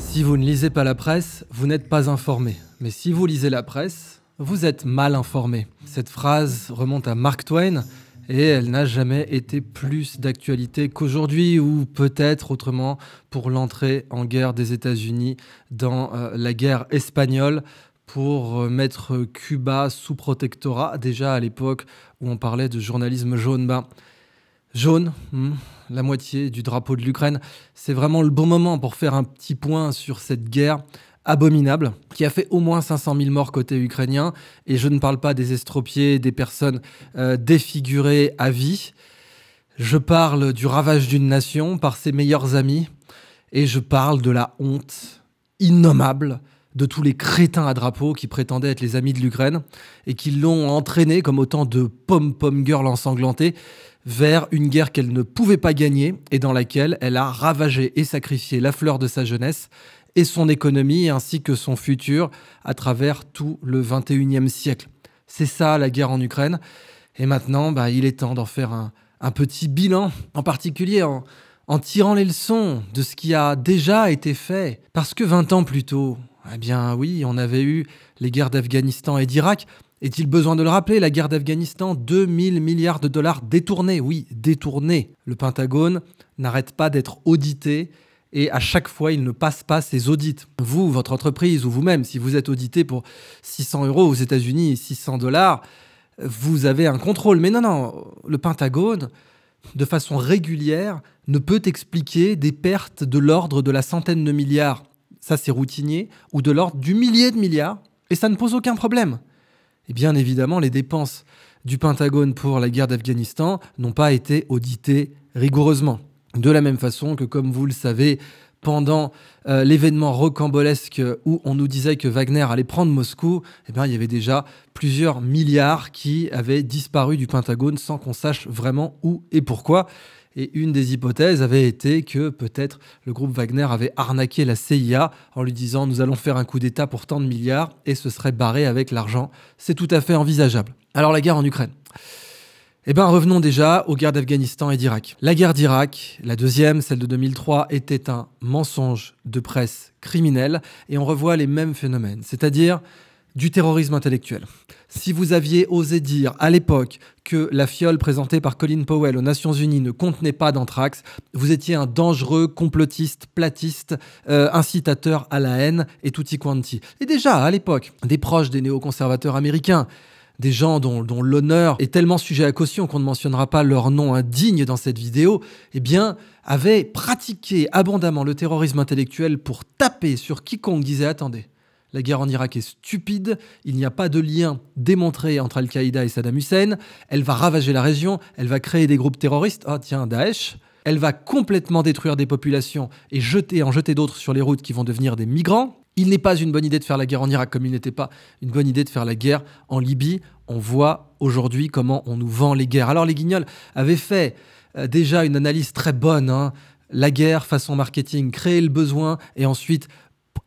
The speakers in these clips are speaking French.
Si vous ne lisez pas la presse, vous n'êtes pas informé. Mais si vous lisez la presse, vous êtes mal informé. Cette phrase remonte à Mark Twain et elle n'a jamais été plus d'actualité qu'aujourd'hui, ou peut-être autrement pour l'entrée en guerre des États-Unis dans la guerre espagnole pour mettre Cuba sous protectorat, déjà à l'époque où on parlait de journalisme jaune. Jaune, la moitié du drapeau de l'Ukraine. C'est vraiment le bon moment pour faire un petit point sur cette guerre abominable qui a fait au moins 500 000 morts côté ukrainien. Et je ne parle pas des estropiés, des personnes défigurées à vie. Je parle du ravage d'une nation par ses meilleurs amis. Et je parle de la honte innommable de tous les crétins à drapeau qui prétendaient être les amis de l'Ukraine et qui l'ont entraîné comme autant de pom-pom girls ensanglantées vers une guerre qu'elle ne pouvait pas gagner et dans laquelle elle a ravagé et sacrifié la fleur de sa jeunesse et son économie ainsi que son futur à travers tout le 21e siècle. C'est ça la guerre en Ukraine. Et maintenant, il est temps d'en faire un petit bilan, en particulier en tirant les leçons de ce qui a déjà été fait. Parce que 20 ans plus tôt, eh bien oui, on avait eu les guerres d'Afghanistan et d'Irak. Est-il besoin de le rappeler, la guerre d'Afghanistan, 2000 milliards de dollars détournés. Oui, détournés. Le Pentagone n'arrête pas d'être audité et à chaque fois, il ne passe pas ses audits. Vous, votre entreprise ou vous-même, si vous êtes audité pour 600 € aux États-Unis et 600 $, vous avez un contrôle. Mais non, le Pentagone, de façon régulière, ne peut expliquer des pertes de l'ordre de la centaine de milliards. Ça, c'est routinier, ou de l'ordre du millier de milliards, et ça ne pose aucun problème. Et bien évidemment, les dépenses du Pentagone pour la guerre d'Afghanistan n'ont pas été auditées rigoureusement. De la même façon que, comme vous le savez, pendant l'événement rocambolesque où on nous disait que Wagner allait prendre Moscou, il y avait déjà plusieurs milliards qui avaient disparu du Pentagone sans qu'on sache vraiment où et pourquoi. Et une des hypothèses avait été que peut-être le groupe Wagner avait arnaqué la CIA en lui disant « nous allons faire un coup d'État pour tant de milliards » et se serait barré avec l'argent. C'est tout à fait envisageable. Alors la guerre en Ukraine. Revenons déjà aux guerres d'Afghanistan et d'Irak. La guerre d'Irak, la deuxième, celle de 2003, était un mensonge de presse criminel et on revoit les mêmes phénomènes, c'est-à-dire du terrorisme intellectuel. Si vous aviez osé dire à l'époque que la fiole présentée par Colin Powell aux Nations Unies ne contenait pas d'anthrax, vous étiez un dangereux complotiste, platiste, incitateur à la haine et tutti quanti. Et déjà, à l'époque, des proches des néoconservateurs américains, des gens dont l'honneur est tellement sujet à caution qu'on ne mentionnera pas leur nom indigne dans cette vidéo, avaient pratiqué abondamment le terrorisme intellectuel pour taper sur quiconque disait « attendez, la guerre en Irak est stupide, il n'y a pas de lien démontré entre Al-Qaïda et Saddam Hussein, elle va ravager la région, elle va créer des groupes terroristes, Daesh, elle va complètement détruire des populations et en jeter d'autres sur les routes qui vont devenir des migrants. Il n'est pas une bonne idée de faire la guerre en Irak comme il n'était pas une bonne idée de faire la guerre en Libye. On voit aujourd'hui comment on nous vend les guerres. Alors les Guignols avaient fait déjà une analyse très bonne, la guerre façon marketing, créer le besoin et ensuite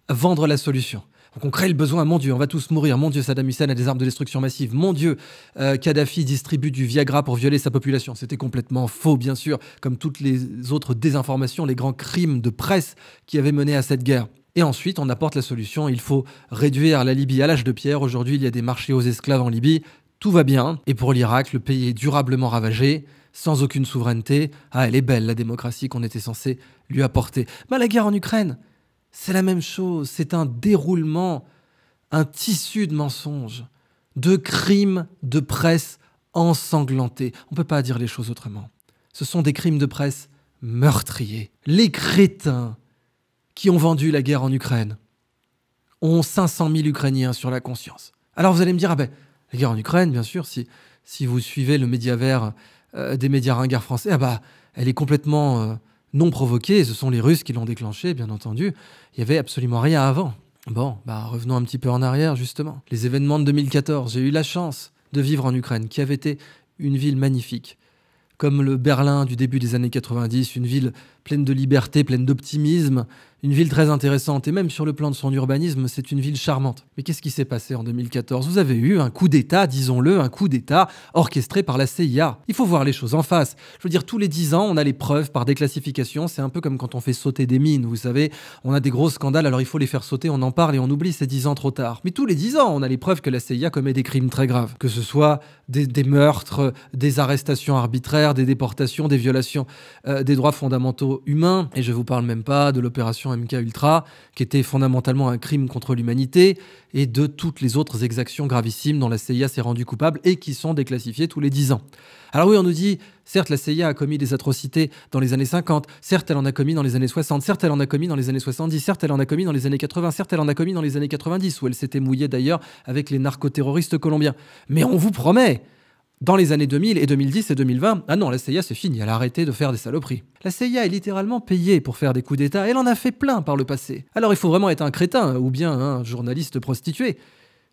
vendre la solution. Donc on crée le besoin, mon Dieu, on va tous mourir, mon Dieu, Saddam Hussein a des armes de destruction massive, mon Dieu, Kadhafi distribue du Viagra pour violer sa population. C'était complètement faux, bien sûr, comme toutes les autres désinformations, les grands crimes de presse qui avaient mené à cette guerre. Et ensuite, on apporte la solution, il faut réduire la Libye à l'âge de pierre. Aujourd'hui, il y a des marchés aux esclaves en Libye, tout va bien. Et pour l'Irak, le pays est durablement ravagé, sans aucune souveraineté. Elle est belle, la démocratie qu'on était censé lui apporter. La guerre en Ukraine, c'est la même chose, c'est un déroulement, un tissu de mensonges, de crimes de presse ensanglantés. On ne peut pas dire les choses autrement. Ce sont des crimes de presse meurtriers. Les crétins qui ont vendu la guerre en Ukraine ont 500 000 Ukrainiens sur la conscience. Alors vous allez me dire, la guerre en Ukraine, bien sûr, si vous suivez le média vert des médias ringards français, elle est complètement non provoquée. Ce sont les Russes qui l'ont déclenchée, bien entendu. Il n'y avait absolument rien avant. Revenons un petit peu en arrière, justement. Les événements de 2014, j'ai eu la chance de vivre en Ukraine, qui avait été une ville magnifique. Comme le Berlin du début des années 90, une ville pleine de liberté, pleine d'optimisme, Une ville très intéressante, et même sur le plan de son urbanisme, c'est une ville charmante. Mais qu'est-ce qui s'est passé en 2014? Vous avez eu un coup d'État, disons-le, un coup d'État orchestré par la CIA. Il faut voir les choses en face. Je veux dire, tous les 10 ans, on a les preuves par déclassification. C'est un peu comme quand on fait sauter des mines, vous savez. On a des gros scandales, alors il faut les faire sauter, on en parle et on oublie, c'est 10 ans trop tard. Mais tous les 10 ans, on a les preuves que la CIA commet des crimes très graves. Que ce soit des meurtres, des arrestations arbitraires, des déportations, des violations des droits fondamentaux humains. Et je vous parle même pas de l'opération MK-Ultra, qui était fondamentalement un crime contre l'humanité, et de toutes les autres exactions gravissimes dont la CIA s'est rendue coupable et qui sont déclassifiées tous les 10 ans. Alors oui, on nous dit, certes, la CIA a commis des atrocités dans les années 50, certes, elle en a commis dans les années 60, certes, elle en a commis dans les années 70, certes, elle en a commis dans les années 80, certes, elle en a commis dans les années 90, où elle s'était mouillée d'ailleurs avec les narcoterroristes colombiens. Mais on vous promet, dans les années 2000 et 2010 et 2020, ah non, la CIA c'est fini, elle a arrêté de faire des saloperies. La CIA est littéralement payée pour faire des coups d'État, elle en a fait plein par le passé. Alors il faut vraiment être un crétin, ou bien un journaliste prostitué,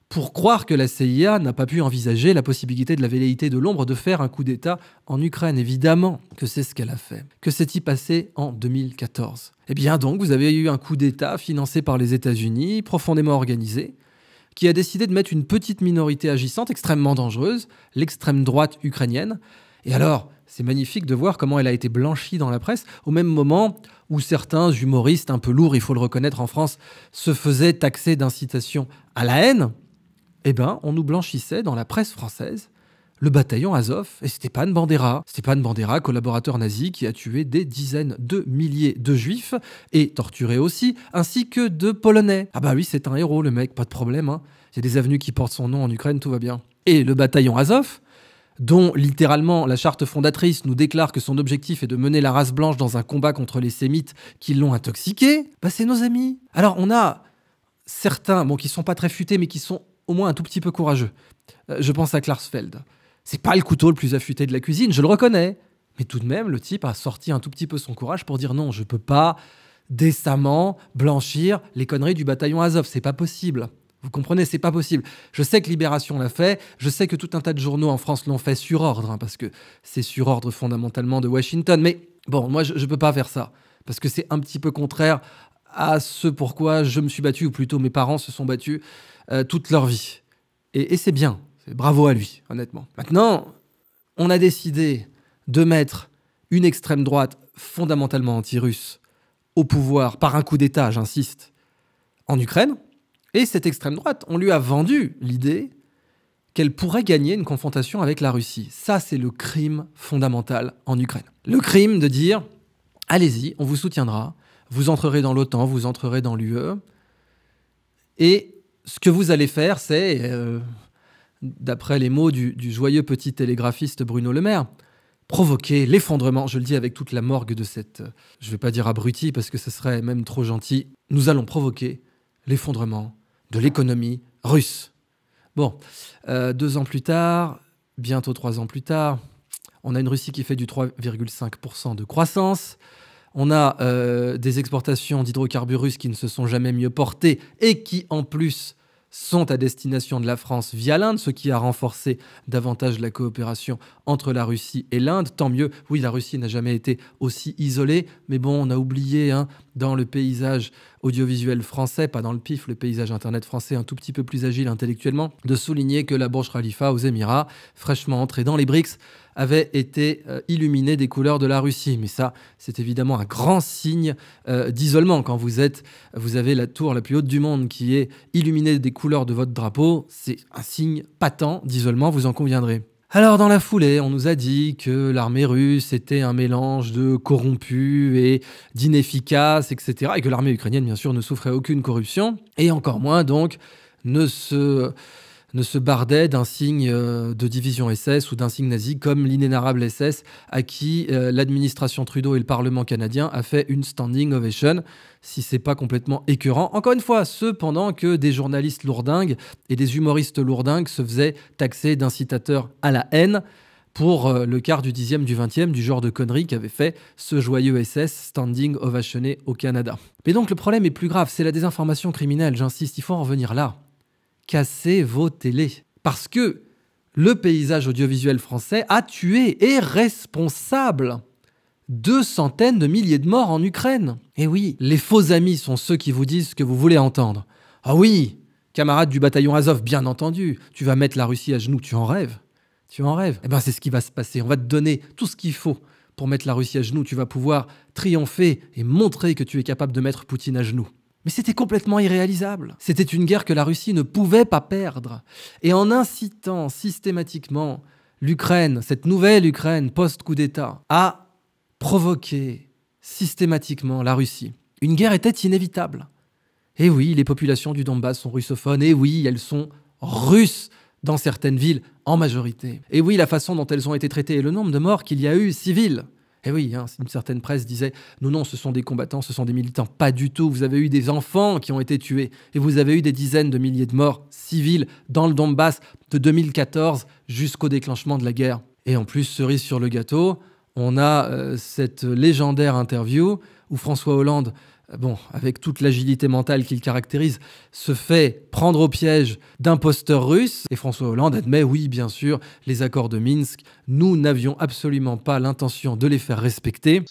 pour croire que la CIA n'a pas pu envisager la possibilité de la velléité de l'ombre de faire un coup d'État en Ukraine. Évidemment que c'est ce qu'elle a fait. Que s'est-il passé en 2014? Eh bien donc, vous avez eu un coup d'État financé par les États-Unis, profondément organisé, qui a décidé de mettre une petite minorité agissante extrêmement dangereuse, l'extrême droite ukrainienne. Et alors, c'est magnifique de voir comment elle a été blanchie dans la presse, au même moment où certains humoristes un peu lourds, il faut le reconnaître en France, se faisaient taxer d'incitation à la haine. Eh ben, on nous blanchissait dans la presse française le bataillon Azov et Stepan Bandera. Stepan Bandera, collaborateur nazi qui a tué des dizaines de milliers de juifs et torturé aussi, ainsi que de Polonais. Ah bah oui, c'est un héros le mec, pas de problème. Hein. Il y a des avenues qui portent son nom en Ukraine, tout va bien. Et le bataillon Azov, dont littéralement la charte fondatrice nous déclare que son objectif est de mener la race blanche dans un combat contre les sémites qui l'ont intoxiqué, bah c'est nos amis. Alors on a certains, bon, qui sont pas très futés, mais qui sont au moins un tout petit peu courageux. Je pense à Klarsfeld. C'est pas le couteau le plus affûté de la cuisine, je le reconnais. Mais tout de même, le type a sorti un tout petit peu son courage pour dire non, je peux pas décemment blanchir les conneries du bataillon Azov. C'est pas possible. Vous comprenez, c'est pas possible. Je sais que Libération l'a fait, je sais que tout un tas de journaux en France l'ont fait sur ordre, hein, parce que c'est sur ordre fondamentalement de Washington. Mais bon, moi, je peux pas faire ça, parce que c'est un petit peu contraire à ce pourquoi je me suis battu, ou plutôt mes parents se sont battus toute leur vie. Et c'est bien. Bravo à lui, honnêtement. Maintenant, on a décidé de mettre une extrême droite fondamentalement anti-russe au pouvoir par un coup d'État, j'insiste, en Ukraine. Et cette extrême droite, on lui a vendu l'idée qu'elle pourrait gagner une confrontation avec la Russie. Ça, c'est le crime fondamental en Ukraine. Le crime de dire, allez-y, on vous soutiendra, vous entrerez dans l'OTAN, vous entrerez dans l'UE, et ce que vous allez faire, c'est... d'après les mots du joyeux petit télégraphiste Bruno Le Maire, provoquer l'effondrement, je le dis avec toute la morgue de cette, je ne vais pas dire abruti parce que ce serait même trop gentil, nous allons provoquer l'effondrement de l'économie russe. Bon, 2 ans plus tard, bientôt 3 ans plus tard, on a une Russie qui fait du 3,5% de croissance, on a des exportations d'hydrocarbures russes qui ne se sont jamais mieux portées et qui en plus sont à destination de la France via l'Inde, ce qui a renforcé davantage la coopération entre la Russie et l'Inde. Tant mieux, oui, la Russie n'a jamais été aussi isolée, mais bon, on a oublié, hein, dans le paysage audiovisuel français, pas dans le pif, le paysage internet français un tout petit peu plus agile intellectuellement, de souligner que la Burj Khalifa aux Émirats, fraîchement entrée dans les BRICS, avait été illuminée des couleurs de la Russie. Mais ça, c'est évidemment un grand signe d'isolement. Quand vous avez la tour la plus haute du monde qui est illuminée des couleurs de votre drapeau, c'est un signe patent d'isolement, vous en conviendrez. Alors, dans la foulée, on nous a dit que l'armée russe était un mélange de corrompus et d'inefficaces, etc. Et que l'armée ukrainienne, bien sûr, ne souffrait aucune corruption. Et encore moins, donc, ne se bardait d'un signe de division SS ou d'un signe nazi comme l'inénarrable SS à qui l'administration Trudeau et le Parlement canadien a fait une standing ovation, si c'est pas complètement écœurant. Encore une fois, pendant que des journalistes lourdingues et des humoristes lourdingues se faisaient taxer d'incitateurs à la haine pour le quart du 10e, du 20e, du genre de conneries qu'avait fait ce joyeux SS standing ovationné au Canada. Mais donc le problème est plus grave, c'est la désinformation criminelle, j'insiste, il faut en revenir là. Cassez vos télés. Parce que le paysage audiovisuel français a tué, est responsable 200 000 de morts en Ukraine. Et oui, les faux amis sont ceux qui vous disent ce que vous voulez entendre. Ah oui, camarade du bataillon Azov, bien entendu, tu vas mettre la Russie à genoux, tu en rêves. Tu en rêves. Eh bien, c'est ce qui va se passer. On va te donner tout ce qu'il faut pour mettre la Russie à genoux. Tu vas pouvoir triompher et montrer que tu es capable de mettre Poutine à genoux. Mais c'était complètement irréalisable. C'était une guerre que la Russie ne pouvait pas perdre. Et en incitant systématiquement l'Ukraine, cette nouvelle Ukraine post-coup d'État, à provoquer systématiquement la Russie, une guerre était inévitable. Et oui, les populations du Donbass sont russophones. Et oui, elles sont russes dans certaines villes en majorité. Et oui, la façon dont elles ont été traitées et le nombre de morts qu'il y a eu civils. Et oui, une certaine presse disait « Non, ce sont des combattants, ce sont des militants. » Pas du tout. Vous avez eu des enfants qui ont été tués. Et vous avez eu des dizaines de milliers de morts civils dans le Donbass de 2014 jusqu'au déclenchement de la guerre. Et en plus, cerise sur le gâteau, on a cette légendaire interview où François Hollande, avec toute l'agilité mentale qu'il caractérise, se fait prendre au piège d'imposteurs russes. Et François Hollande admet, oui, bien sûr, les accords de Minsk, nous n'avions absolument pas l'intention de les faire respecter.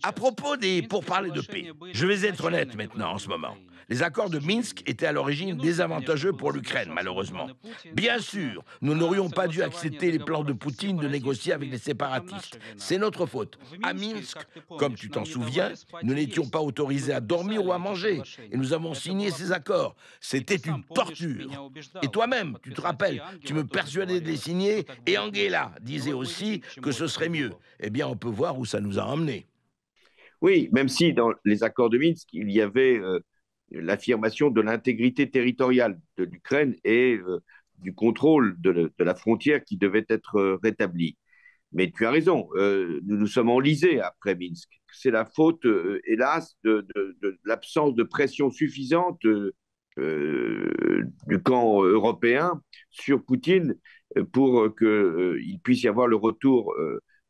À propos des pourparlers de paix, je vais être honnête maintenant en ce moment. Les accords de Minsk étaient à l'origine désavantageux pour l'Ukraine, malheureusement. Bien sûr, nous n'aurions pas dû accepter les plans de Poutine de négocier avec les séparatistes. C'est notre faute. À Minsk, comme tu t'en souviens, nous n'étions pas autorisés à dormir ou à manger. Et nous avons signé ces accords. C'était une torture. Et toi-même, tu te rappelles, tu me persuadais de les signer et Angela disait aussi que ce serait mieux. Eh bien, on peut voir où ça nous a emmenés. Oui, même si dans les accords de Minsk, il y avait l'affirmation de l'intégrité territoriale de l'Ukraine et du contrôle de la frontière qui devait être rétabli. Mais tu as raison, nous nous sommes enlisés après Minsk. C'est la faute, hélas, de l'absence de pression suffisante du camp européen sur Poutine pour qu'il puisse y avoir le retour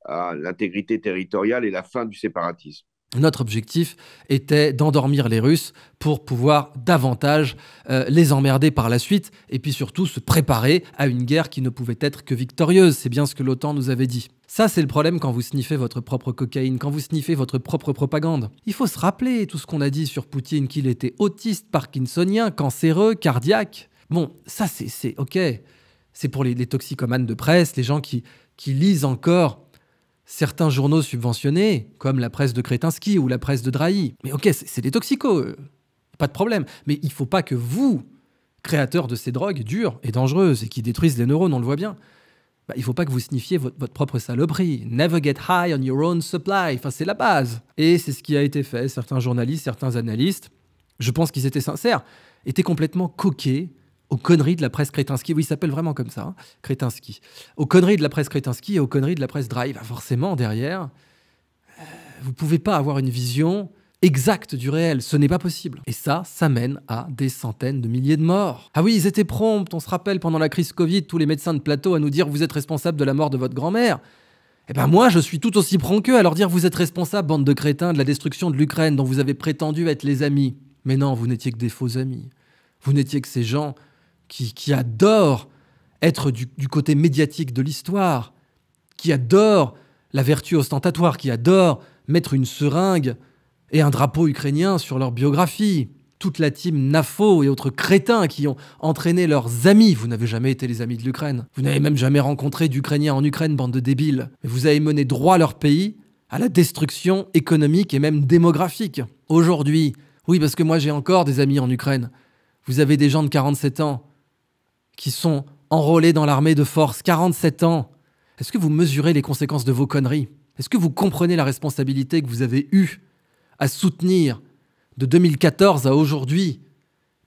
à l'intégrité territoriale et la fin du séparatisme. Notre objectif était d'endormir les Russes pour pouvoir davantage les emmerder par la suite et puis surtout se préparer à une guerre qui ne pouvait être que victorieuse. C'est bien ce que l'OTAN nous avait dit. Ça, c'est le problème quand vous sniffez votre propre cocaïne, quand vous sniffez votre propre propagande. Il faut se rappeler tout ce qu'on a dit sur Poutine, qu'il était autiste, parkinsonien, cancéreux, cardiaque. Bon, ça, c'est OK. C'est pour les toxicomanes de presse, les gens qui lisent encore certains journaux subventionnés, comme la presse de Kretinsky ou la presse de Drahi. Mais ok, c'est des toxicos, pas de problème. Mais il ne faut pas que vous, créateurs de ces drogues dures et dangereuses et qui détruisent les neurones, on le voit bien, il ne faut pas que vous sniffiez votre propre saloperie. Never get high on your own supply. Enfin, c'est la base. Et c'est ce qui a été fait. Certains journalistes, certains analystes, je pense qu'ils étaient sincères, étaient complètement coqués aux conneries de la presse Kretinsky. Oui, il s'appelle vraiment comme ça, hein, Kretinsky. Aux conneries de la presse Kretinsky et aux conneries de la presse Drive. Forcément, derrière, vous ne pouvez pas avoir une vision exacte du réel. Ce n'est pas possible. Et ça mène à des centaines de milliers de morts. Ah oui, ils étaient prompts. On se rappelle, pendant la crise Covid, tous les médecins de plateau à nous dire « Vous êtes responsable de la mort de votre grand-mère ». Eh ben moi, je suis tout aussi prompt qu'eux à leur dire « Vous êtes responsable, bande de crétins, de la destruction de l'Ukraine dont vous avez prétendu être les amis ». Mais non, vous n'étiez que des faux amis. Vous n'étiez que ces gens qui adore être du côté médiatique de l'histoire, qui adore la vertu ostentatoire, qui adore mettre une seringue et un drapeau ukrainien sur leur biographie. Toute la team NAFO et autres crétins qui ont entraîné leurs amis. Vous n'avez jamais été les amis de l'Ukraine. Vous n'avez même jamais rencontré d'Ukrainiens en Ukraine, bande de débiles. Mais vous avez mené droit leur pays à la destruction économique et même démographique. Aujourd'hui, oui, parce que moi j'ai encore des amis en Ukraine. Vous avez des gens de 47 ans qui sont enrôlés dans l'armée de force, 47 ans. Est-ce que vous mesurez les conséquences de vos conneries? Est-ce que vous comprenez la responsabilité que vous avez eue à soutenir, de 2014 à aujourd'hui,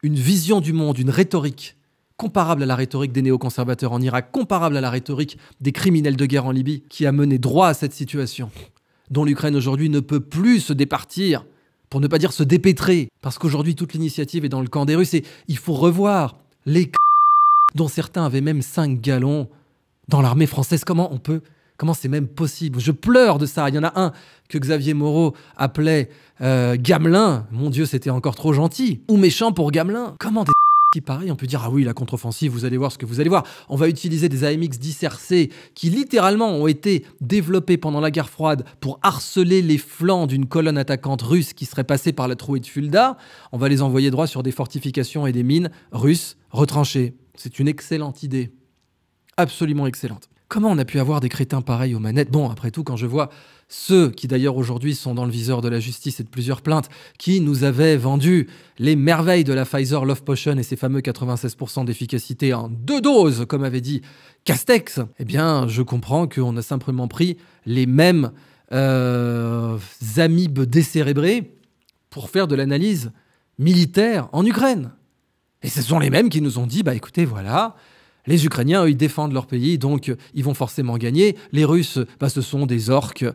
une vision du monde, une rhétorique comparable à la rhétorique des néoconservateurs en Irak, comparable à la rhétorique des criminels de guerre en Libye, qui a mené droit à cette situation, dont l'Ukraine aujourd'hui ne peut plus se départir, pour ne pas dire se dépêtrer, parce qu'aujourd'hui toute l'initiative est dans le camp des Russes et il faut revoir les dont certains avaient même 5 galons dans l'armée française. Comment c'est même possible? Je pleure de ça. Il y en a un que Xavier Moreau appelait Gamelin. Mon Dieu, c'était encore trop gentil. Ou méchant pour Gamelin. Comment des pareil, on peut dire, ah oui, la contre-offensive, vous allez voir ce que vous allez voir. On va utiliser des AMX-10RC qui littéralement ont été développés pendant la guerre froide pour harceler les flancs d'une colonne attaquante russe qui serait passée par la trouée de Fulda. On va les envoyer droit sur des fortifications et des mines russes retranchées. C'est une excellente idée. Absolument excellente. Comment on a pu avoir des crétins pareils aux manettes? Bon, après tout, quand je vois ceux qui d'ailleurs aujourd'hui sont dans le viseur de la justice et de plusieurs plaintes, qui nous avaient vendu les merveilles de la Pfizer Love Potion et ses fameux 96% d'efficacité en 2 doses, comme avait dit Castex, eh bien, je comprends qu'on a simplement pris les mêmes amibes décérébrés pour faire de l'analyse militaire en Ukraine. Et ce sont les mêmes qui nous ont dit, bah écoutez, voilà, les Ukrainiens, eux, ils défendent leur pays, donc ils vont forcément gagner. Les Russes, bah, ce sont des orques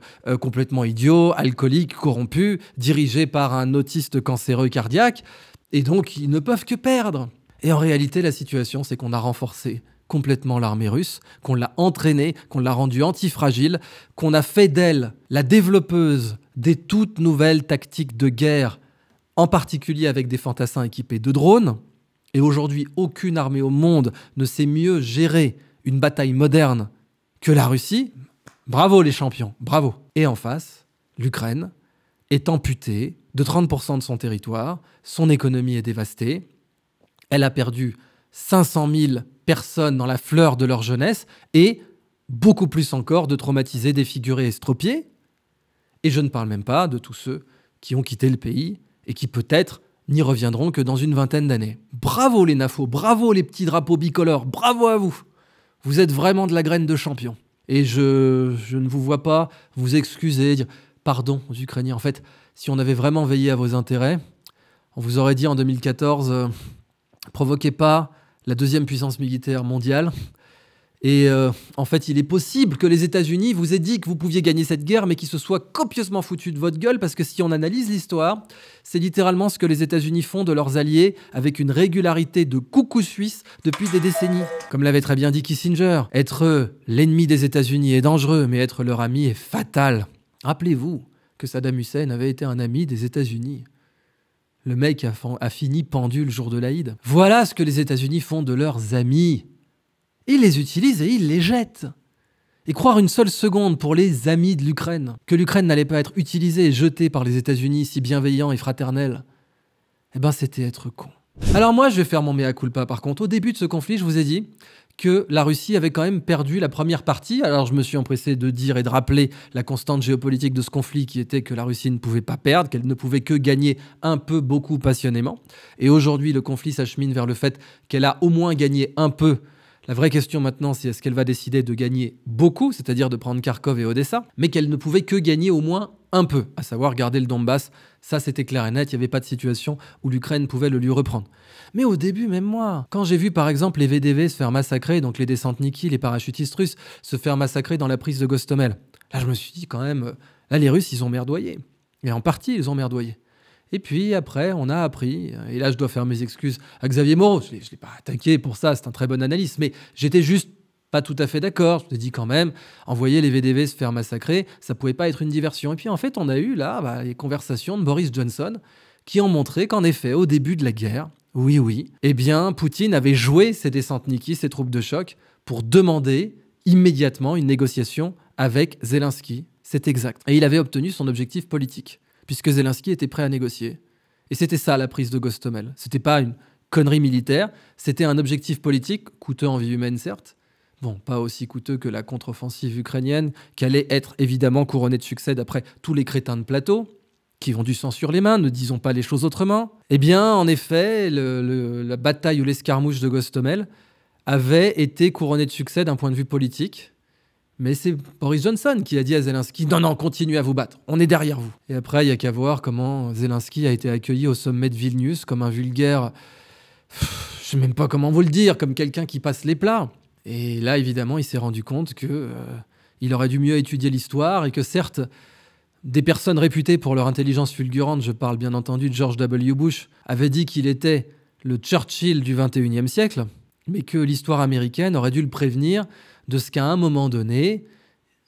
complètement idiots, alcooliques, corrompus, dirigés par un autiste cancéreux cardiaque, et donc ils ne peuvent que perdre. Et en réalité, la situation, c'est qu'on a renforcé complètement l'armée russe, qu'on l'a entraînée, qu'on l'a rendue antifragile, qu'on a fait d'elle la développeuse des toutes nouvelles tactiques de guerre, en particulier avec des fantassins équipés de drones. Et aujourd'hui, aucune armée au monde ne sait mieux gérer une bataille moderne que la Russie. Bravo les champions, bravo. Et en face, l'Ukraine est amputée de 30% de son territoire, son économie est dévastée, elle a perdu 500 000 personnes dans la fleur de leur jeunesse et beaucoup plus encore de traumatisés, défigurés, estropiés. Et je ne parle même pas de tous ceux qui ont quitté le pays et qui peut-être n'y reviendront que dans une vingtaine d'années. Bravo les NAFO, bravo les petits drapeaux bicolores, bravo à vous. Vous êtes vraiment de la graine de champion. Et je ne vous vois pas vous excuser, dire pardon aux Ukrainiens. En fait, si on avait vraiment veillé à vos intérêts, on vous aurait dit en 2014, provoquez pas la deuxième puissance militaire mondiale. Et en fait, il est possible que les États-Unis vous aient dit que vous pouviez gagner cette guerre, mais qu'ils se soient copieusement foutus de votre gueule, parce que si on analyse l'histoire, c'est littéralement ce que les États-Unis font de leurs alliés avec une régularité de coucou suisse depuis des décennies. Comme l'avait très bien dit Kissinger, être l'ennemi des États-Unis est dangereux, mais être leur ami est fatal. Rappelez-vous que Saddam Hussein avait été un ami des États-Unis. Le mec a fini pendu le jour de l'Aïd. Voilà ce que les États-Unis font de leurs amis. Ils les utilisent et ils les jettent. Et croire une seule seconde pour les amis de l'Ukraine, que l'Ukraine n'allait pas être utilisée et jetée par les États-Unis si bienveillants et fraternels, eh ben c'était être con. Alors moi, je vais faire mon mea culpa par contre. Au début de ce conflit, je vous ai dit que la Russie avait quand même perdu la première partie. Alors je me suis empressé de dire et de rappeler la constante géopolitique de ce conflit qui était que la Russie ne pouvait pas perdre, qu'elle ne pouvait que gagner un peu, beaucoup, passionnément. Et aujourd'hui, le conflit s'achemine vers le fait qu'elle a au moins gagné un peu. La vraie question maintenant, c'est est-ce qu'elle va décider de gagner beaucoup, c'est-à-dire de prendre Kharkov et Odessa, mais qu'elle ne pouvait que gagner au moins un peu, à savoir garder le Donbass. Ça, c'était clair et net, il n'y avait pas de situation où l'Ukraine pouvait le lui reprendre. Mais au début, même moi, quand j'ai vu par exemple les VDV se faire massacrer, donc les descentes-Niki, les parachutistes russes, se faire massacrer dans la prise de Gostomel, là je me suis dit quand même, là les Russes, ils ont merdoyé. Et en partie, ils ont merdoyé. Et puis après, on a appris, et là je dois faire mes excuses à Xavier Moreau, je ne l'ai pas attaqué pour ça, c'est un très bon analyste, mais j'étais juste pas tout à fait d'accord. Je me suis dit quand même, envoyer les VDV se faire massacrer, ça pouvait pas être une diversion. Et puis en fait, on a eu là les conversations de Boris Johnson qui ont montré qu'en effet, au début de la guerre, oui, eh bien, Poutine avait joué ses descentes-Niki, ses troupes de choc, pour demander immédiatement une négociation avec Zelensky. C'est exact. Et il avait obtenu son objectif politique, puisque Zelensky était prêt à négocier. Et c'était ça, la prise de Gostomel. C'était pas une connerie militaire, c'était un objectif politique, coûteux en vie humaine certes, bon, pas aussi coûteux que la contre-offensive ukrainienne, qui allait être évidemment couronnée de succès d'après tous les crétins de plateau, qui ont du sang sur les mains, ne disons pas les choses autrement. Eh bien, en effet, la bataille ou l'escarmouche de Gostomel avait été couronnée de succès d'un point de vue politique, mais c'est Boris Johnson qui a dit à Zelensky « Non, continuez à vous battre, on est derrière vous ». Et après, il n'y a qu'à voir comment Zelensky a été accueilli au sommet de Vilnius comme un vulgaire... Je ne sais même pas comment vous le dire, comme quelqu'un qui passe les plats. Et là, évidemment, il s'est rendu compte qu'il aurait dû mieux étudier l'histoire et que certes, des personnes réputées pour leur intelligence fulgurante, je parle bien entendu de George W. Bush, avaient dit qu'il était le Churchill du XXIe siècle, mais que l'histoire américaine aurait dû le prévenir de ce qu'à un moment donné,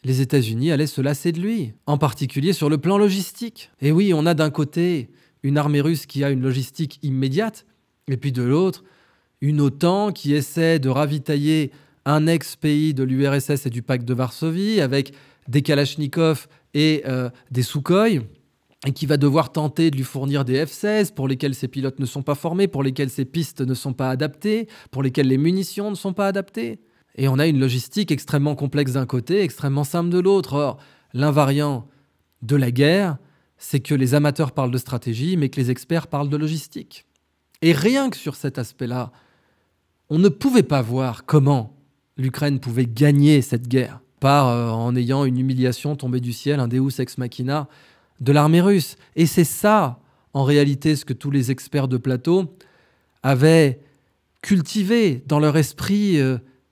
les États-Unis allaient se lasser de lui, en particulier sur le plan logistique. Et oui, on a d'un côté une armée russe qui a une logistique immédiate, et puis de l'autre, une OTAN qui essaie de ravitailler un ex-pays de l'URSS et du pacte de Varsovie avec des Kalachnikov et des Sukhoi, et qui va devoir tenter de lui fournir des F-16 pour lesquels ses pilotes ne sont pas formés, pour lesquels ses pistes ne sont pas adaptées, pour lesquels les munitions ne sont pas adaptées. Et on a une logistique extrêmement complexe d'un côté, extrêmement simple de l'autre. Or, l'invariant de la guerre, c'est que les amateurs parlent de stratégie, mais que les experts parlent de logistique. Et rien que sur cet aspect-là, on ne pouvait pas voir comment l'Ukraine pouvait gagner cette guerre en ayant une humiliation tombée du ciel, un Deus ex machina de l'armée russe. Et c'est ça, en réalité, ce que tous les experts de plateau avaient cultivé dans leur esprit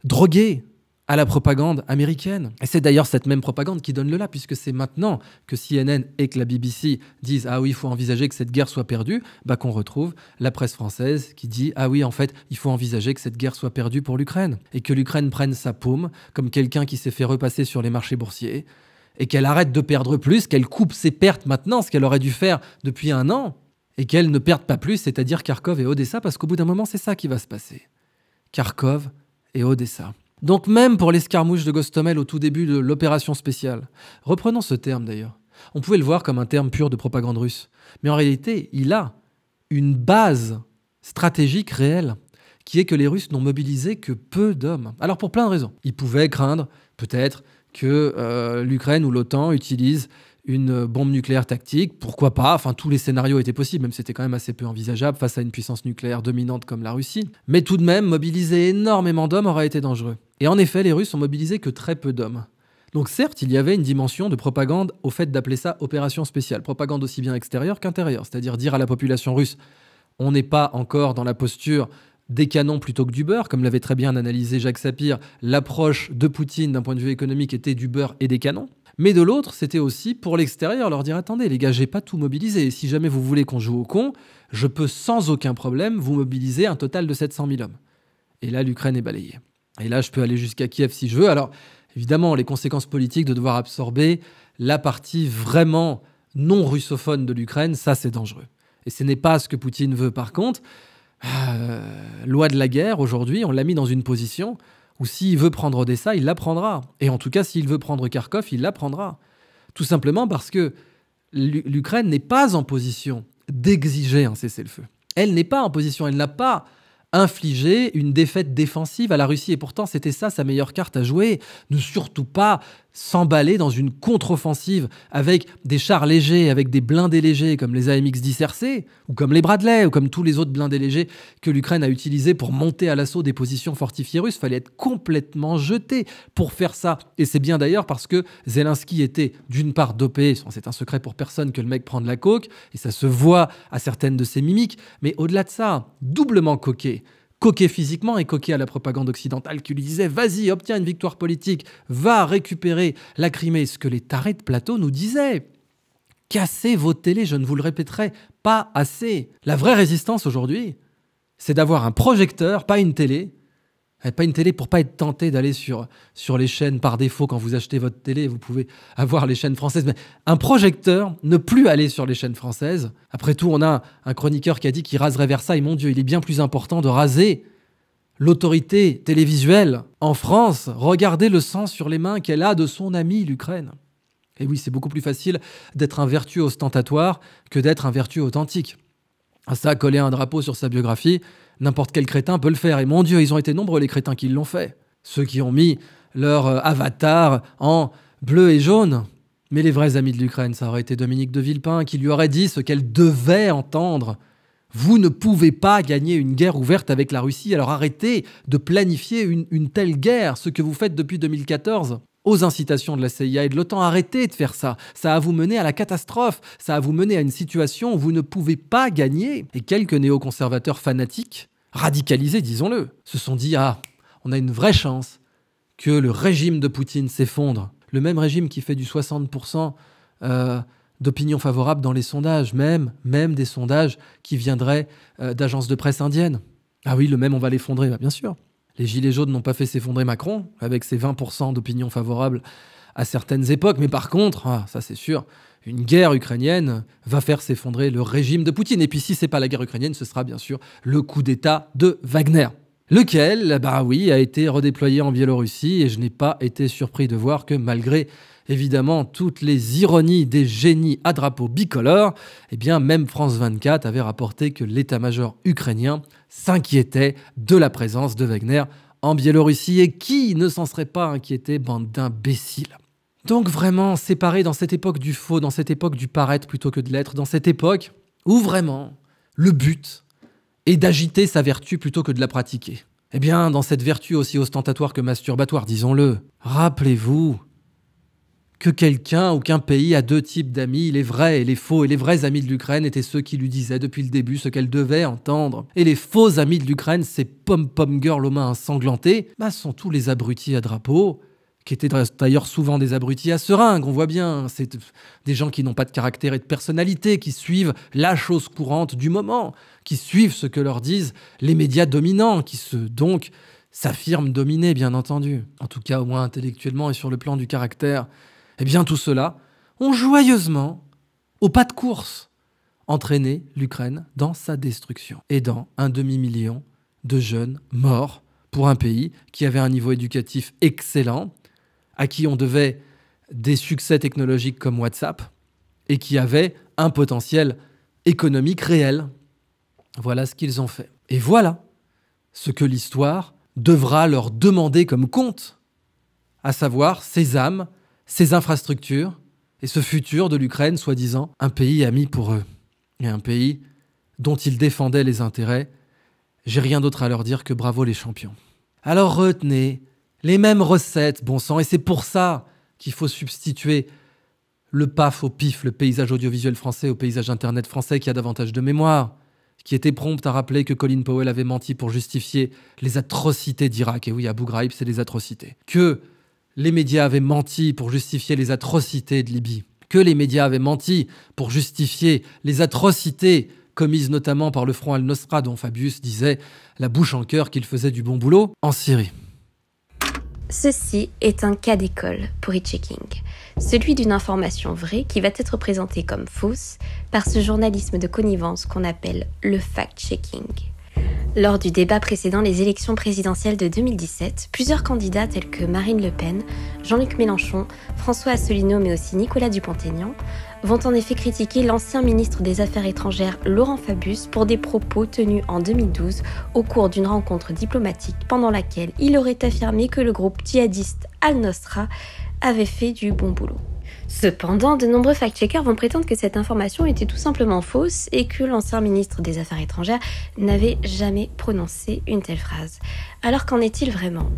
drogué à la propagande américaine. Et c'est d'ailleurs cette même propagande qui donne le là, puisque c'est maintenant que CNN et que la BBC disent « Ah oui, il faut envisager que cette guerre soit perdue », qu'on retrouve la presse française qui dit « Ah oui, en fait, il faut envisager que cette guerre soit perdue pour l'Ukraine » et que l'Ukraine prenne sa paume comme quelqu'un qui s'est fait repasser sur les marchés boursiers et qu'elle arrête de perdre plus, qu'elle coupe ses pertes maintenant, ce qu'elle aurait dû faire depuis 1 an, et qu'elle ne perde pas plus, c'est-à-dire Kharkov et Odessa, parce qu'au bout d'un moment, c'est ça qui va se passer. Kharkov et Odessa. Donc même pour l'escarmouche de Gostomel au tout début de l'opération spéciale, reprenons ce terme d'ailleurs, on pouvait le voir comme un terme pur de propagande russe, mais en réalité, il a une base stratégique réelle, qui est que les Russes n'ont mobilisé que peu d'hommes. Alors pour plein de raisons. Ils pouvaient craindre, peut-être, que l'Ukraine ou l'OTAN utilise une bombe nucléaire tactique, pourquoi pas, enfin tous les scénarios étaient possibles, même c'était quand même assez peu envisageable face à une puissance nucléaire dominante comme la Russie. Mais tout de même, mobiliser énormément d'hommes aurait été dangereux. Et en effet, les Russes ont mobilisé que très peu d'hommes. Donc certes, il y avait une dimension de propagande au fait d'appeler ça opération spéciale, propagande aussi bien extérieure qu'intérieure, c'est-à-dire dire à la population russe, on n'est pas encore dans la posture des canons plutôt que du beurre, comme l'avait très bien analysé Jacques Sapir, l'approche de Poutine d'un point de vue économique était du beurre et des canons. Mais de l'autre, c'était aussi pour l'extérieur leur dire « Attendez les gars, j'ai pas tout mobilisé. Et si jamais vous voulez qu'on joue au con, je peux sans aucun problème vous mobiliser un total de 700 000 hommes. » Et là, l'Ukraine est balayée. Et là, je peux aller jusqu'à Kiev si je veux. Alors, évidemment, les conséquences politiques de devoir absorber la partie vraiment non russophone de l'Ukraine, ça, c'est dangereux. Et ce n'est pas ce que Poutine veut. Par contre, loi de la guerre, aujourd'hui, on l'a mis dans une position où s'il veut prendre Odessa, il la prendra. Et en tout cas, s'il veut prendre Kharkov, il la prendra. Tout simplement parce que l'Ukraine n'est pas en position d'exiger un cessez-le-feu. Elle n'est pas en position, elle n'a pas infligé une défaite défensive à la Russie. Et pourtant, c'était ça sa meilleure carte à jouer. Ne surtout pas s'emballer dans une contre-offensive avec des chars légers, avec des blindés légers comme les AMX-10 RC, ou comme les Bradley, ou comme tous les autres blindés légers que l'Ukraine a utilisés pour monter à l'assaut des positions fortifiées russes. Il fallait être complètement jeté pour faire ça. Et c'est bien d'ailleurs parce que Zelensky était d'une part dopé, c'est un secret pour personne que le mec prend de la coke, et ça se voit à certaines de ses mimiques, mais au-delà de ça, doublement coqué. Coqué physiquement et coqué à la propagande occidentale qui lui disait « Vas-y, obtiens une victoire politique, va récupérer la Crimée ». Ce que les tarés de plateau nous disaient. Cassez vos télés, je ne vous le répéterai pas assez. La vraie résistance aujourd'hui, c'est d'avoir un projecteur, pas une télé. Pas une télé pour pas être tenté d'aller sur les chaînes par défaut. Quand vous achetez votre télé, vous pouvez avoir les chaînes françaises. Mais un projecteur, ne plus aller sur les chaînes françaises. Après tout, on a un chroniqueur qui a dit qu'il raserait Versailles. Mon Dieu, il est bien plus important de raser l'autorité télévisuelle en France. Regardez le sang sur les mains qu'elle a de son ami, l'Ukraine. Et oui, c'est beaucoup plus facile d'être un vertueux ostentatoire que d'être un vertueux authentique. Ça, coller un drapeau sur sa biographie, n'importe quel crétin peut le faire. Et mon Dieu, ils ont été nombreux les crétins qui l'ont fait. Ceux qui ont mis leur avatar en bleu et jaune. Mais les vrais amis de l'Ukraine, ça aurait été Dominique de Villepin qui lui aurait dit ce qu'elle devait entendre. Vous ne pouvez pas gagner une guerre ouverte avec la Russie, alors arrêtez de planifier une telle guerre, ce que vous faites depuis 2014. Aux incitations de la CIA et de l'OTAN, arrêtez de faire ça. Ça va vous mener à la catastrophe. Ça va vous mener à une situation où vous ne pouvez pas gagner. Et quelques néoconservateurs fanatiques, radicalisés, disons-le, se sont dit « Ah, on a une vraie chance que le régime de Poutine s'effondre. » Le même régime qui fait du 60% d'opinion favorable dans les sondages, même des sondages qui viendraient d'agences de presse indiennes. Ah oui, le même, on va l'effondrer, bien sûr. Les gilets jaunes n'ont pas fait s'effondrer Macron, avec ses 20% d'opinion favorable à certaines époques. Mais par contre, ça c'est sûr, une guerre ukrainienne va faire s'effondrer le régime de Poutine. Et puis si c'est pas la guerre ukrainienne, ce sera bien sûr le coup d'État de Wagner. Lequel, a été redéployé en Biélorussie et je n'ai pas été surpris de voir que malgré évidemment toutes les ironies des génies à drapeau bicolore, même France 24 avait rapporté que l'état-major ukrainien s'inquiétait de la présence de Wagner en Biélorussie. Et qui ne s'en serait pas inquiété, bande d'imbéciles. Donc vraiment, séparé dans cette époque du faux, dans cette époque du paraître plutôt que de l'être, dans cette époque où vraiment le but est d'agiter sa vertu plutôt que de la pratiquer. Dans cette vertu aussi ostentatoire que masturbatoire, disons-le, rappelez-vous que quelqu'un ou qu'un pays a deux types d'amis, les vrais et les faux. Et les vrais amis de l'Ukraine étaient ceux qui lui disaient depuis le début ce qu'elle devait entendre. Et les faux amis de l'Ukraine, ces pom-pom girls aux mains ensanglantées, sont tous les abrutis à drapeau, qui étaient d'ailleurs souvent des abrutis à seringue, on voit bien. C'est des gens qui n'ont pas de caractère et de personnalité, qui suivent la chose courante du moment, qui suivent ce que leur disent les médias dominants, qui donc s'affirment dominés, bien entendu. En tout cas, au moins intellectuellement et sur le plan du caractère. Tout cela ont joyeusement, au pas de course, entraîné l'Ukraine dans sa destruction. Et dans un demi-million de jeunes morts pour un pays qui avait un niveau éducatif excellent, à qui on devait des succès technologiques comme WhatsApp, et qui avait un potentiel économique réel. Voilà ce qu'ils ont fait. Et voilà ce que l'histoire devra leur demander comme compte, à savoir ces âmes, ces infrastructures et ce futur de l'Ukraine, soi-disant un pays ami pour eux, et un pays dont ils défendaient les intérêts. J'ai rien d'autre à leur dire que bravo les champions. Alors retenez les mêmes recettes, bon sang, et c'est pour ça qu'il faut substituer le PAF au PIF, le paysage audiovisuel français, au paysage internet français qui a davantage de mémoire, qui était prompt à rappeler que Colin Powell avait menti pour justifier les atrocités d'Irak. Et oui, Abu Ghraib, c'est des atrocités. Que les médias avaient menti pour justifier les atrocités de Libye. Que les médias avaient menti pour justifier les atrocités commises notamment par le front Al-Nosra, dont Fabius disait la bouche en cœur qu'il faisait du bon boulot en Syrie. Ceci est un cas d'école pour e-checking, celui d'une information vraie qui va être présentée comme fausse par ce journalisme de connivence qu'on appelle le fact-checking. Lors du débat précédant les élections présidentielles de 2017, plusieurs candidats tels que Marine Le Pen, Jean-Luc Mélenchon, François Asselineau mais aussi Nicolas Dupont-Aignan vont en effet critiquer l'ancien ministre des Affaires étrangères Laurent Fabius pour des propos tenus en 2012 au cours d'une rencontre diplomatique pendant laquelle il aurait affirmé que le groupe djihadiste Al-Nosra avait fait du bon boulot. Cependant, de nombreux fact-checkers vont prétendre que cette information était tout simplement fausse et que l'ancien ministre des Affaires étrangères n'avait jamais prononcé une telle phrase. Alors qu'en est-il vraiment ?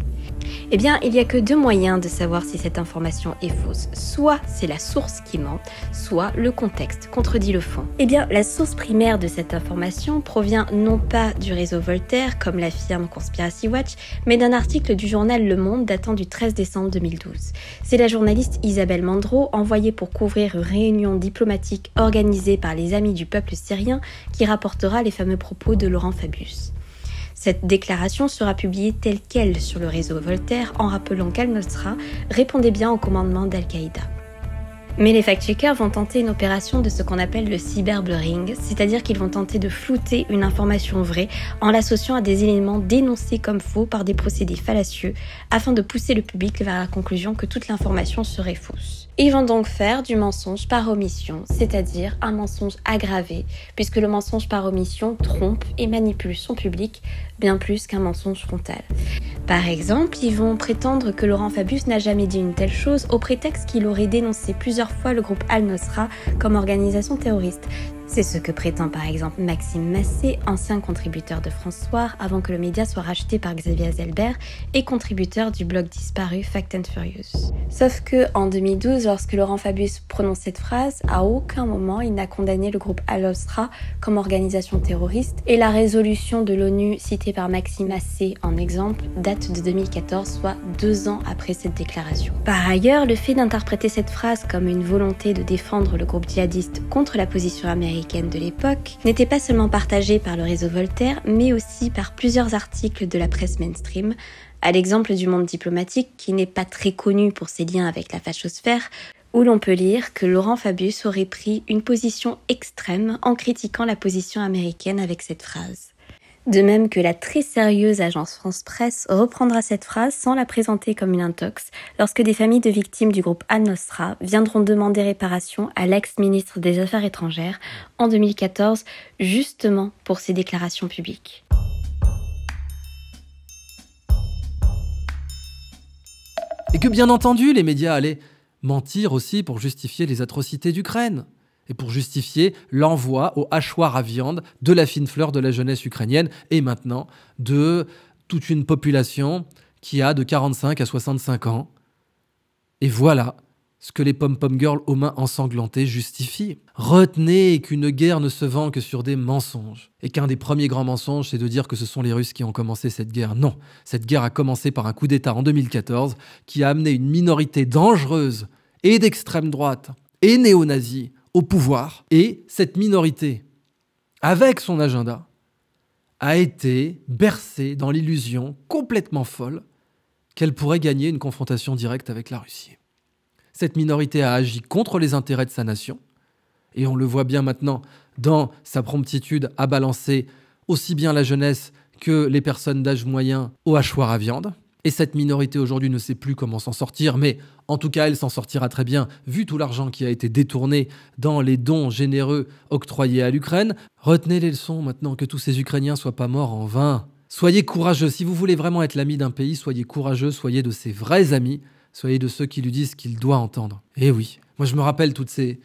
Il n'y a que deux moyens de savoir si cette information est fausse. Soit c'est la source qui ment, soit le contexte contredit le fond. La source primaire de cette information provient non pas du réseau Voltaire, comme l'affirme Conspiracy Watch, mais d'un article du journal Le Monde datant du 13 décembre 2012. C'est la journaliste Isabelle Mandreau, envoyée pour couvrir une réunion diplomatique organisée par les Amis du peuple syrien, qui rapportera les fameux propos de Laurent Fabius. Cette déclaration sera publiée telle quelle sur le réseau Voltaire en rappelant qu'Al-Nosra répondait bien au commandement d'Al-Qaïda. Mais les fact-checkers vont tenter une opération de ce qu'on appelle le cyberblurring, c'est-à-dire qu'ils vont tenter de flouter une information vraie en l'associant à des éléments dénoncés comme faux par des procédés fallacieux afin de pousser le public vers la conclusion que toute l'information serait fausse. Ils vont donc faire du mensonge par omission, c'est-à-dire un mensonge aggravé, puisque le mensonge par omission trompe et manipule son public bien plus qu'un mensonge frontal. Par exemple, ils vont prétendre que Laurent Fabius n'a jamais dit une telle chose au prétexte qu'il aurait dénoncé plusieurs fois le groupe Al-Nosra comme organisation terroriste. C'est ce que prétend par exemple Maxime Massé, ancien contributeur de France Soir avant que le média soit racheté par Xavier Azelbert et contributeur du blog disparu Fact and Furious. Sauf que en 2012, lorsque Laurent Fabius prononce cette phrase, à aucun moment il n'a condamné le groupe Al-Nosra comme organisation terroriste et la résolution de l'ONU citée par Maxime Massé en exemple date de 2014, soit 2 ans après cette déclaration. Par ailleurs, le fait d'interpréter cette phrase comme une volonté de défendre le groupe djihadiste contre la position américaine de l'époque n'était pas seulement partagé par le réseau Voltaire, mais aussi par plusieurs articles de la presse mainstream, à l'exemple du Monde diplomatique, qui n'est pas très connu pour ses liens avec la fachosphère, où l'on peut lire que Laurent Fabius aurait pris une position extrême en critiquant la position américaine avec cette phrase. De même que la très sérieuse agence France Presse reprendra cette phrase sans la présenter comme une intox lorsque des familles de victimes du groupe Al-Nosra viendront demander réparation à l'ex-ministre des Affaires étrangères en 2014, justement pour ses déclarations publiques. Et que bien entendu, les médias allaient mentir aussi pour justifier les atrocités d'Ukraine et pour justifier l'envoi au hachoir à viande de la fine fleur de la jeunesse ukrainienne et maintenant de toute une population qui a de 45 à 65 ans. Et voilà ce que les pom-pom girls aux mains ensanglantées justifient. Retenez qu'une guerre ne se vend que sur des mensonges. Et qu'un des premiers grands mensonges, c'est de dire que ce sont les Russes qui ont commencé cette guerre. Non, cette guerre a commencé par un coup d'État en 2014 qui a amené une minorité dangereuse et d'extrême droite et néo-nazie au pouvoir. Et cette minorité, avec son agenda, a été bercée dans l'illusion complètement folle qu'elle pourrait gagner une confrontation directe avec la Russie. Cette minorité a agi contre les intérêts de sa nation, et on le voit bien maintenant dans sa promptitude à balancer aussi bien la jeunesse que les personnes d'âge moyen au hachoir à viande. Et cette minorité aujourd'hui ne sait plus comment s'en sortir, mais en tout cas elle s'en sortira très bien, vu tout l'argent qui a été détourné dans les dons généreux octroyés à l'Ukraine. Retenez les leçons maintenant, que tous ces Ukrainiens ne soient pas morts en vain. Soyez courageux, si vous voulez vraiment être l'ami d'un pays, soyez courageux, soyez de ses vrais amis, soyez de ceux qui lui disent ce qu'il doit entendre. Et oui, moi je me rappelle toutes ces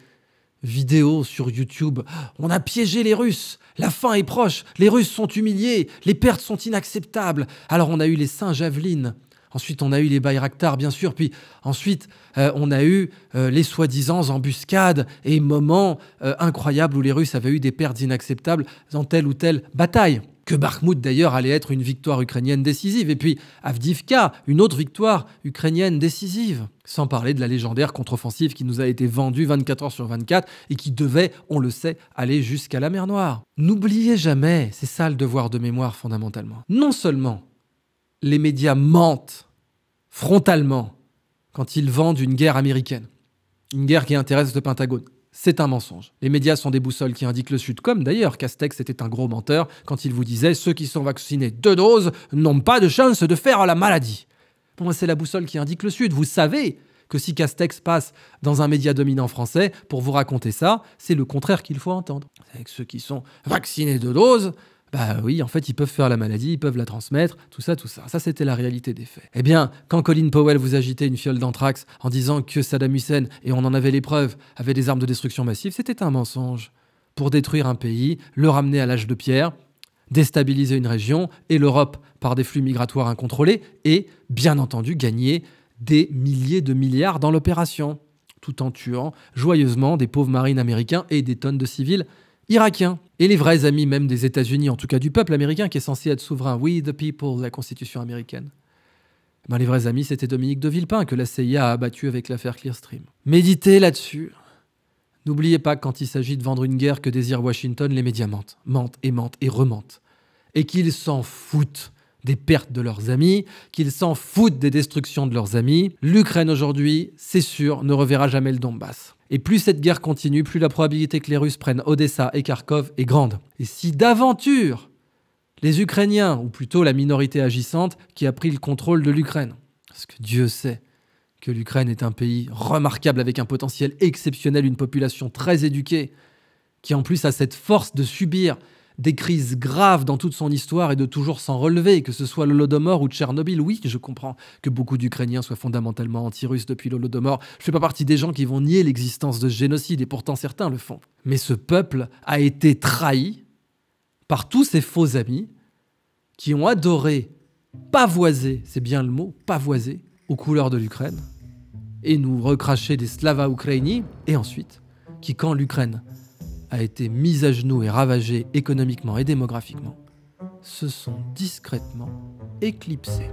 vidéos sur YouTube. On a piégé les Russes, la fin est proche, les Russes sont humiliés, les pertes sont inacceptables. Alors on a eu les Saint-Javelin, ensuite on a eu les Bayraktar bien sûr, puis ensuite on a eu les soi-disant embuscades et moments incroyables où les Russes avaient eu des pertes inacceptables dans telle ou telle bataille. Que Bakhmout d'ailleurs allait être une victoire ukrainienne décisive, et puis Avdiivka, une autre victoire ukrainienne décisive. Sans parler de la légendaire contre-offensive qui nous a été vendue 24 heures sur 24 et qui devait, on le sait, aller jusqu'à la mer Noire. N'oubliez jamais, c'est ça le devoir de mémoire fondamentalement. Non seulement les médias mentent frontalement quand ils vendent une guerre américaine, une guerre qui intéresse le Pentagone. C'est un mensonge. Les médias sont des boussoles qui indiquent le Sud, comme d'ailleurs Castex était un gros menteur quand il vous disait « Ceux qui sont vaccinés 2 doses n'ont pas de chance de faire la maladie ». Pour moi, c'est la boussole qui indique le Sud. Vous savez que si Castex passe dans un média dominant français pour vous raconter ça, c'est le contraire qu'il faut entendre. Avec ceux qui sont vaccinés 2 doses, bah oui, en fait, ils peuvent faire la maladie, ils peuvent la transmettre, tout ça. Ça, c'était la réalité des faits. Eh bien, quand Colin Powell vous agitait une fiole d'anthrax en disant que Saddam Hussein, et on en avait les preuves, avait des armes de destruction massive, c'était un mensonge. Pour détruire un pays, le ramener à l'âge de pierre, déstabiliser une région, et l'Europe par des flux migratoires incontrôlés, et, bien entendu, gagner des milliers de milliards dans l'opération, tout en tuant joyeusement des pauvres marines américains et des tonnes de civils irakiens. Et les vrais amis même des États-Unis, en tout cas du peuple américain qui est censé être souverain, we the people, la Constitution américaine. Ben, les vrais amis, c'était Dominique de Villepin que la CIA a abattu avec l'affaire Clearstream. Méditez là-dessus. N'oubliez pas que quand il s'agit de vendre une guerre que désire Washington, les médias mentent et rementent. Et qu'ils s'en foutent des pertes de leurs amis, qu'ils s'en foutent des destructions de leurs amis. L'Ukraine aujourd'hui, c'est sûr, ne reverra jamais le Donbass. Et plus cette guerre continue, plus la probabilité que les Russes prennent Odessa et Kharkov est grande. Et si d'aventure, les Ukrainiens, ou plutôt la minorité agissante, qui a pris le contrôle de l'Ukraine, parce que Dieu sait que l'Ukraine est un pays remarquable avec un potentiel exceptionnel, une population très éduquée, qui en plus a cette force de subir des crises graves dans toute son histoire et de toujours s'en relever, que ce soit l'Holodomor ou Tchernobyl. Oui, je comprends que beaucoup d'Ukrainiens soient fondamentalement anti-russes depuis l'Holodomor. Je ne fais pas partie des gens qui vont nier l'existence de ce génocide, et pourtant certains le font. Mais ce peuple a été trahi par tous ses faux amis qui ont adoré pavoiser, c'est bien le mot, pavoiser, aux couleurs de l'Ukraine, et nous recracher des Slava Ukraini, et ensuite, qui, quand l'Ukraine a été mise à genoux et ravagée économiquement et démographiquement, se sont discrètement éclipsés.